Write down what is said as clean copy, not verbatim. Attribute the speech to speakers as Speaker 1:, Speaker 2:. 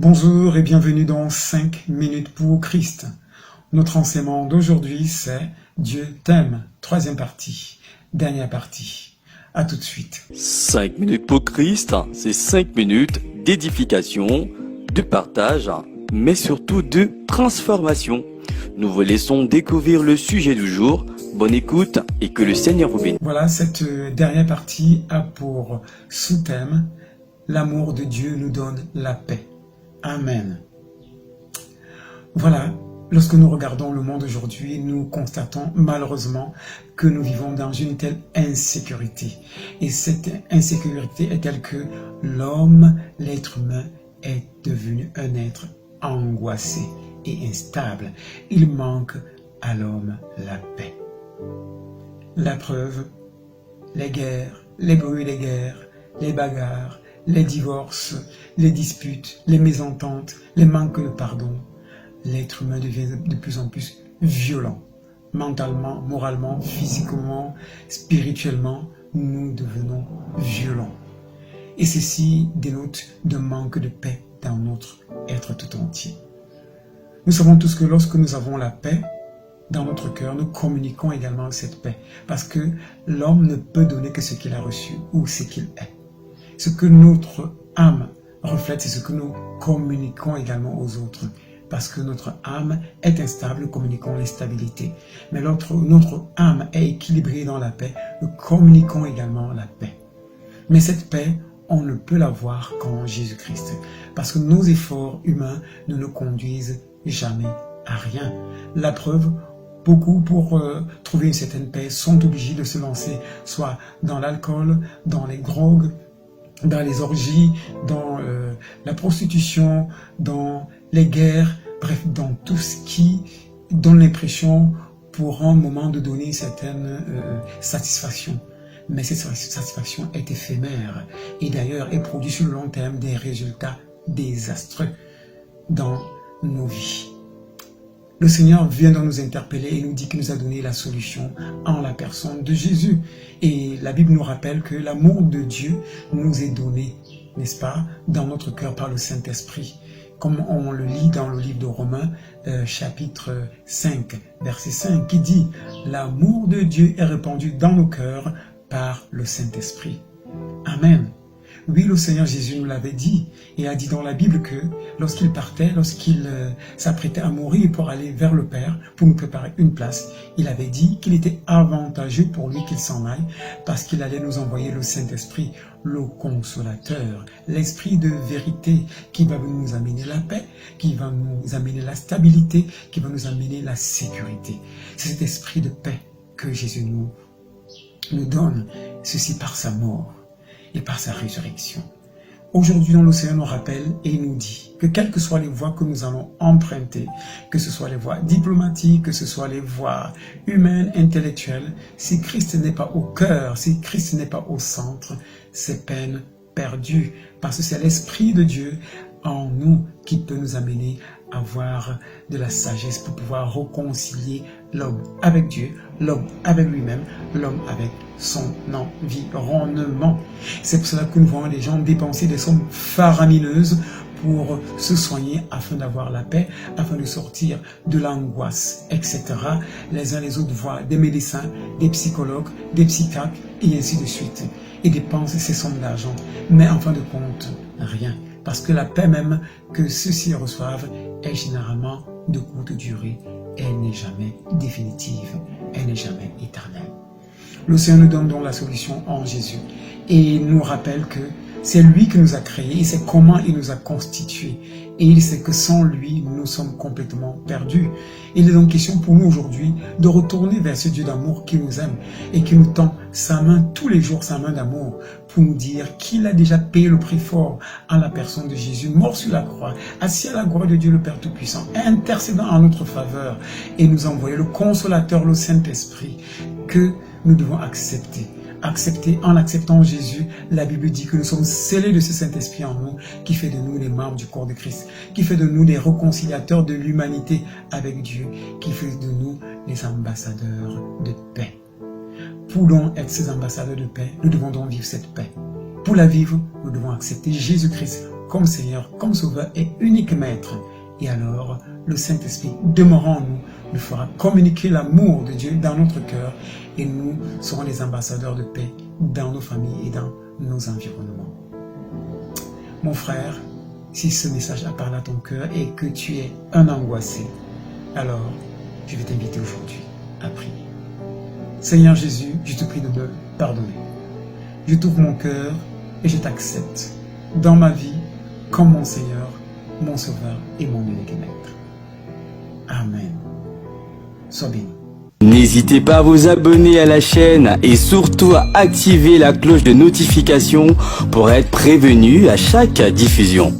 Speaker 1: Bonjour et bienvenue dans 5 minutes pour Christ. Notre enseignement d'aujourd'hui c'est Dieu t'aime, troisième partie, dernière partie. À tout de suite.
Speaker 2: 5 minutes pour Christ, c'est 5 minutes d'édification, de partage, mais surtout de transformation. Nous vous laissons découvrir le sujet du jour. Bonne écoute et que le Seigneur vous bénisse.
Speaker 1: Voilà, cette dernière partie a pour sous-thème « L'amour de Dieu nous donne la paix ». Amen. Voilà, lorsque nous regardons le monde aujourd'hui, nous constatons malheureusement que nous vivons dans une telle insécurité. Et cette insécurité est telle que l'homme, l'être humain, est devenu un être angoissé et instable. Il manque à l'homme la paix. La preuve, les guerres, les bruits des guerres, les bagarres, les divorces, les disputes, les mésententes, les manques de pardon. L'être humain devient de plus en plus violent. Mentalement, moralement, physiquement, spirituellement, nous devenons violents. Et ceci dénote d'un manque de paix dans notre être tout entier. Nous savons tous que lorsque nous avons la paix dans notre cœur, nous communiquons également cette paix. Parce que l'homme ne peut donner que ce qu'il a reçu ou ce qu'il est. Ce que notre âme reflète, c'est ce que nous communiquons également aux autres. Parce que notre âme est instable, nous communiquons l'instabilité. Mais notre âme est équilibrée dans la paix, nous communiquons également la paix. Mais cette paix, on ne peut l'avoir qu'en Jésus-Christ. Parce que nos efforts humains ne nous conduisent jamais à rien. La preuve, beaucoup pour trouver une certaine paix sont obligés de se lancer soit dans l'alcool, dans les drogues, dans les orgies, dans la prostitution, dans les guerres, bref, dans tout ce qui donne l'impression pour un moment de donner une certaine satisfaction. Mais cette satisfaction est éphémère et d'ailleurs elle produit sur le long terme des résultats désastreux dans nos vies. Le Seigneur vient de nous interpeller et nous dit qu'il nous a donné la solution en la personne de Jésus. Et la Bible nous rappelle que l'amour de Dieu nous est donné, n'est-ce pas, dans notre cœur par le Saint-Esprit. Comme on le lit dans le livre de Romains, chapitre 5, verset 5, qui dit « L'amour de Dieu est répandu dans nos cœurs par le Saint-Esprit. » Amen. Oui, le Seigneur Jésus nous l'avait dit et a dit dans la Bible que lorsqu'il partait, lorsqu'il s'apprêtait à mourir pour aller vers le Père, pour nous préparer une place, il avait dit qu'il était avantageux pour lui qu'il s'en aille parce qu'il allait nous envoyer le Saint-Esprit, le Consolateur, l'Esprit de vérité qui va nous amener la paix, qui va nous amener la stabilité, qui va nous amener la sécurité. C'est cet esprit de paix que Jésus nous donne, ceci par sa mort et par sa résurrection. Aujourd'hui, dans l'océan nous rappelle et nous dit que quelles que soient les voies que nous allons emprunter, que ce soit les voies diplomatiques, que ce soit les voies humaines, intellectuelles, si Christ n'est pas au cœur, si Christ n'est pas au centre, c'est peine perdue, parce que c'est l'Esprit de Dieu en nous qui peut nous amener à avoir de la sagesse pour pouvoir réconcilier l'homme avec Dieu, l'homme avec lui-même, l'homme avec son environnement. C'est pour cela que nous voyons des gens dépenser des sommes faramineuses pour se soigner afin d'avoir la paix, afin de sortir de l'angoisse, etc. Les uns les autres voient des médecins, des psychologues, des psychiatres et ainsi de suite. Et dépensent ces sommes d'argent. Mais en fin de compte, rien. Parce que la paix même que ceux-ci reçoivent est généralement de courte durée. Elle n'est jamais définitive. Elle n'est jamais éternelle. Le Seigneur nous donne donc la solution en Jésus. Et nous rappelle que c'est lui qui nous a créés, et c'est comment il nous a constitués. Et il sait que sans lui, nous sommes complètement perdus. Il est donc question pour nous aujourd'hui de retourner vers ce Dieu d'amour qui nous aime et qui nous tend sa main tous les jours, sa main d'amour, pour nous dire qu'il a déjà payé le prix fort en la personne de Jésus, mort sur la croix, assis à la droite de Dieu le Père Tout-Puissant, intercédant en notre faveur et nous envoyer le Consolateur, le Saint-Esprit, que nous devons accepter. En acceptant Jésus, la Bible dit que nous sommes scellés de ce Saint-Esprit en nous, qui fait de nous les membres du corps de Christ, qui fait de nous des réconciliateurs de l'humanité avec Dieu, qui fait de nous les ambassadeurs de paix. Pour donc être ces ambassadeurs de paix, nous devons donc vivre cette paix. Pour la vivre, nous devons accepter Jésus-Christ comme Seigneur, comme Sauveur et unique Maître. Et alors, le Saint-Esprit demeurant en nous, nous fera communiquer l'amour de Dieu dans notre cœur et nous serons les ambassadeurs de paix dans nos familles et dans nos environnements. Mon frère, si ce message a parlé à ton cœur et que tu es un angoissé, alors je vais t'inviter aujourd'hui à prier. Seigneur Jésus, je te prie de me pardonner. Je t'ouvre mon cœur et je t'accepte dans ma vie comme mon Seigneur, mon Sauveur et mon unique Maître. Amen. Sois béni.
Speaker 2: N'hésitez pas à vous abonner à la chaîne et surtout à activer la cloche de notification pour être prévenu à chaque diffusion.